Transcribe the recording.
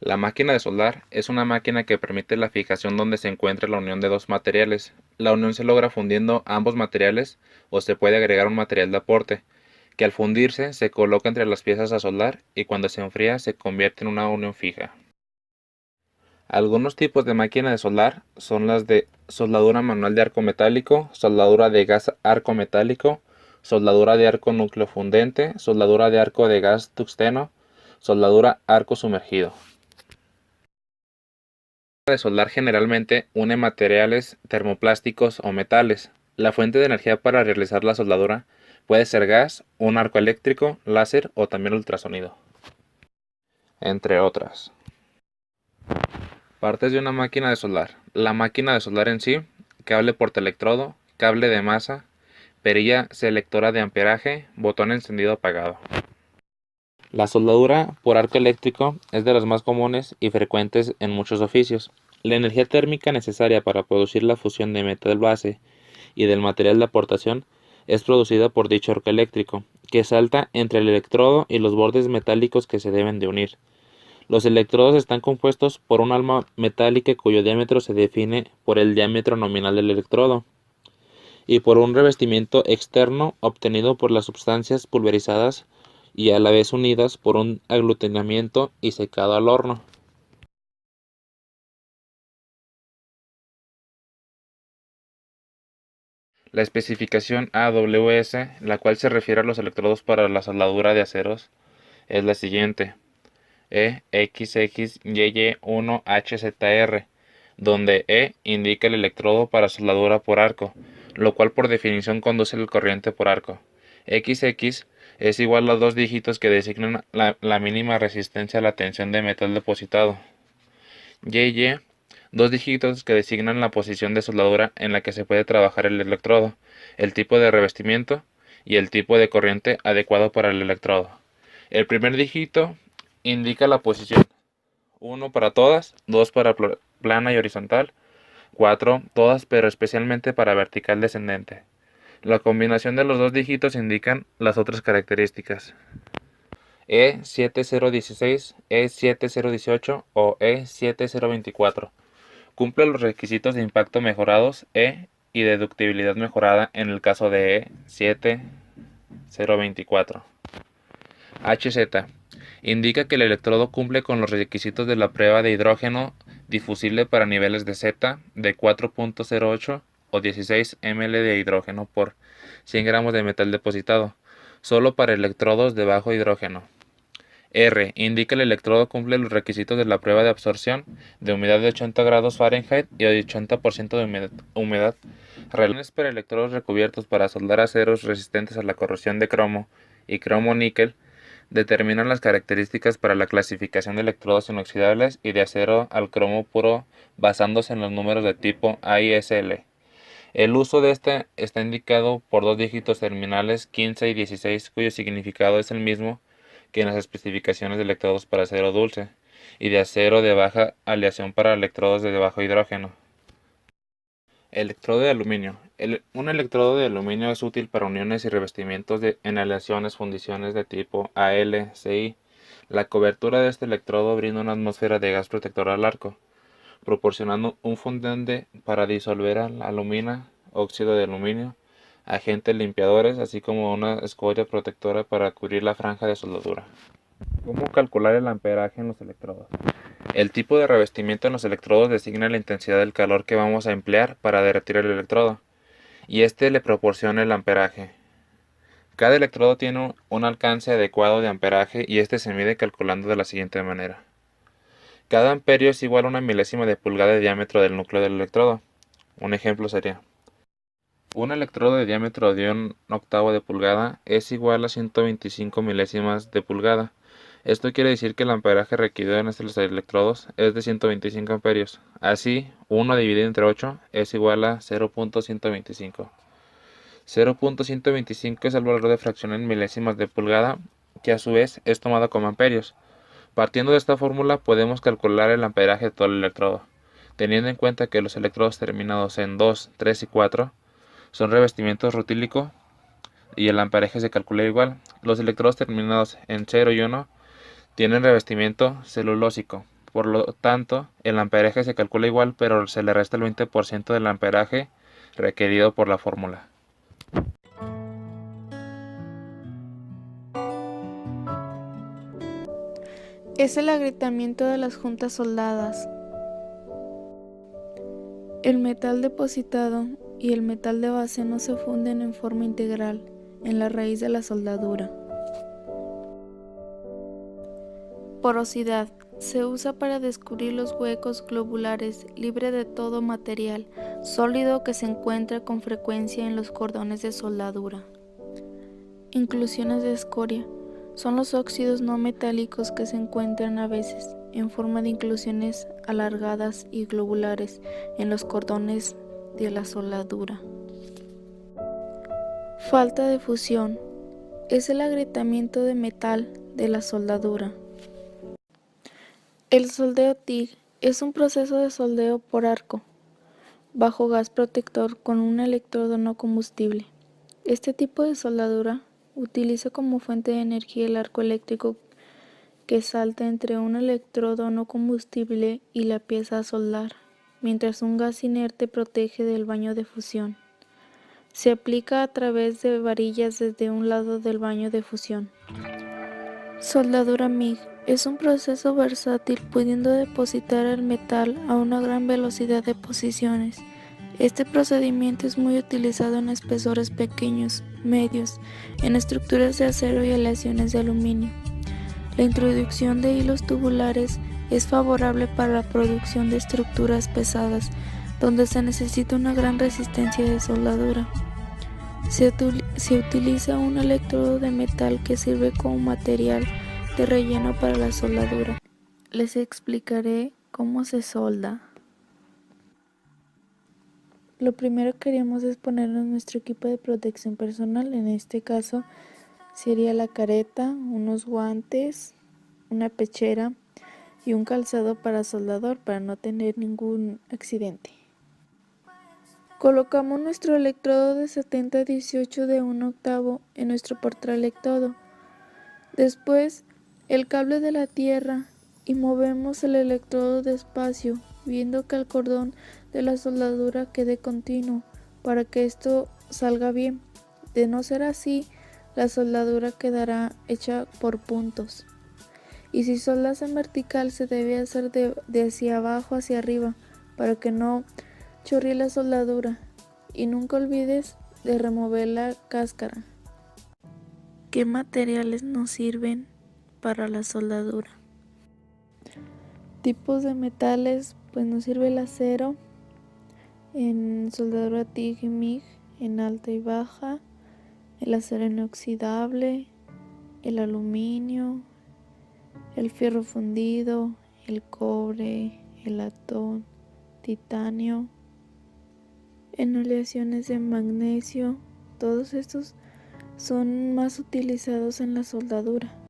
La máquina de soldar es una máquina que permite la fijación donde se encuentra la unión de dos materiales. La unión se logra fundiendo ambos materiales o se puede agregar un material de aporte, que al fundirse se coloca entre las piezas a soldar y cuando se enfría se convierte en una unión fija. Algunos tipos de máquina de soldar son las de soldadura manual de arco metálico, soldadura de gas arco metálico, soldadura de arco núcleo fundente, soldadura de arco de gas tungsteno, soldadura arco sumergido. De soldar generalmente une materiales termoplásticos o metales. La fuente de energía para realizar la soldadura puede ser gas, un arco eléctrico, láser o también ultrasonido, entre otras. Partes de una máquina de soldar. La máquina de soldar en sí, cable portaelectrodo, cable de masa, perilla selectora de amperaje, botón encendido apagado. La soldadura por arco eléctrico es de las más comunes y frecuentes en muchos oficios. La energía térmica necesaria para producir la fusión de metal base y del material de aportación es producida por dicho arco eléctrico, que salta entre el electrodo y los bordes metálicos que se deben de unir. Los electrodos están compuestos por un alma metálica cuyo diámetro se define por el diámetro nominal del electrodo y por un revestimiento externo obtenido por las sustancias pulverizadas y a la vez unidas por un aglutinamiento y secado al horno. La especificación AWS, la cual se refiere a los electrodos para la soldadura de aceros, es la siguiente: EXXYY1HZR, donde E indica el electrodo para soldadura por arco, lo cual por definición conduce la corriente por arco. XX es igual a dos dígitos que designan la mínima resistencia a la tensión de metal depositado. YY, dos dígitos que designan la posición de soldadura en la que se puede trabajar el electrodo, el tipo de revestimiento y el tipo de corriente adecuado para el electrodo. El primer dígito indica la posición: 1 para todas, 2 para plana y horizontal, 4 todas pero especialmente para vertical descendente. La combinación de los dos dígitos indican las otras características: E7016, E7018 o E7024. Cumple los requisitos de impacto mejorados y de ductibilidad mejorada en el caso de E7024. HZ indica que el electrodo cumple con los requisitos de la prueba de hidrógeno difusible para niveles de Z de 4.08 o 16 ml de hidrógeno por 100 gramos de metal depositado, solo para electrodos de bajo hidrógeno. R indica que el electrodo cumple los requisitos de la prueba de absorción de humedad de 80 grados Fahrenheit y de 80% de humedad. Relaciones para electrodos recubiertos para soldar aceros resistentes a la corrosión de cromo y cromo-níquel determinan las características para la clasificación de electrodos inoxidables y de acero al cromo puro basándose en los números de tipo AISL. El uso de este está indicado por dos dígitos terminales 15 y 16 cuyo significado es el mismo que en las especificaciones de electrodos para acero dulce y de acero de baja aleación para electrodos de bajo hidrógeno. Electrodo de aluminio. Un electrodo de aluminio es útil para uniones y revestimientos en aleaciones fundiciones de tipo AL-CI. La cobertura de este electrodo brinda una atmósfera de gas protector al arco, proporcionando un fundente para disolver la alumina, óxido de aluminio, agentes limpiadores, así como una escoria protectora para cubrir la franja de soldadura. ¿Cómo calcular el amperaje en los electrodos? El tipo de revestimiento en los electrodos designa la intensidad del calor que vamos a emplear para derretir el electrodo, y este le proporciona el amperaje. Cada electrodo tiene un alcance adecuado de amperaje y este se mide calculando de la siguiente manera. Cada amperio es igual a una milésima de pulgada de diámetro del núcleo del electrodo. Un ejemplo sería: un electrodo de diámetro de 1/8 de pulgada es igual a 125 milésimas de pulgada. Esto quiere decir que el amperaje requerido en estos electrodos es de 125 amperios. Así, 1 dividido entre 8 es igual a 0.125. 0.125 es el valor de fracción en milésimas de pulgada, que a su vez es tomado como amperios. Partiendo de esta fórmula podemos calcular el amperaje de todo el electrodo, teniendo en cuenta que los electrodos terminados en 2, 3 y 4 son revestimientos rutílico y el amperaje se calcula igual. Los electrodos terminados en 0 y 1 tienen revestimiento celulósico, Por lo tanto, el amperaje se calcula igual, pero se le resta el 20% del amperaje requerido por la fórmula. Es el agrietamiento de las juntas soldadas. El metal depositado y el metal de base no se funden en forma integral en la raíz de la soldadura. Porosidad. Se usa para descubrir los huecos globulares libre de todo material sólido que se encuentra con frecuencia en los cordones de soldadura. Inclusiones de escoria. Son los óxidos no metálicos que se encuentran a veces en forma de inclusiones alargadas y globulares en los cordones de la soldadura. Falta de fusión. Es el agrietamiento de metal de la soldadura. El soldeo TIG es un proceso de soldeo por arco, bajo gas protector con un electrodo no combustible. Este tipo de soldadura utiliza como fuente de energía el arco eléctrico que salta entre un electrodo no combustible y la pieza a soldar, mientras un gas inerte protege del baño de fusión. Se aplica a través de varillas desde un lado del baño de fusión. Soldadura MIG es un proceso versátil pudiendo depositar el metal a una gran velocidad de posiciones. Este procedimiento es muy utilizado en espesores pequeños, medios, en estructuras de acero y aleaciones de aluminio. La introducción de hilos tubulares es favorable para la producción de estructuras pesadas, donde se necesita una gran resistencia de soldadura. Se utiliza un electrodo de metal que sirve como material de relleno para la soldadura. Les explicaré cómo se solda. Lo primero que haríamos es ponernos nuestro equipo de protección personal. En este caso sería la careta, unos guantes, una pechera y un calzado para soldador para no tener ningún accidente. Colocamos nuestro electrodo de 70-18 de 1/8 en nuestro portaelectrodo. Después, el cable de la tierra y movemos el electrodo despacio, viendo que el cordón de la soldadura quede continuo para que esto salga bien. De no ser así, la soldadura quedará hecha por puntos. Y si soldas en vertical, se debe hacer de hacia abajo hacia arriba para que no chorree la soldadura. Y nunca olvides de remover la cáscara. ¿Qué materiales nos sirven para la soldadura? Tipos de metales, pues nos sirve el acero en soldadura TIG y MIG en alta y baja, el acero inoxidable, el aluminio, el fierro fundido, el cobre, el latón, titanio, en aleaciones de magnesio. Todos estos son más utilizados en la soldadura.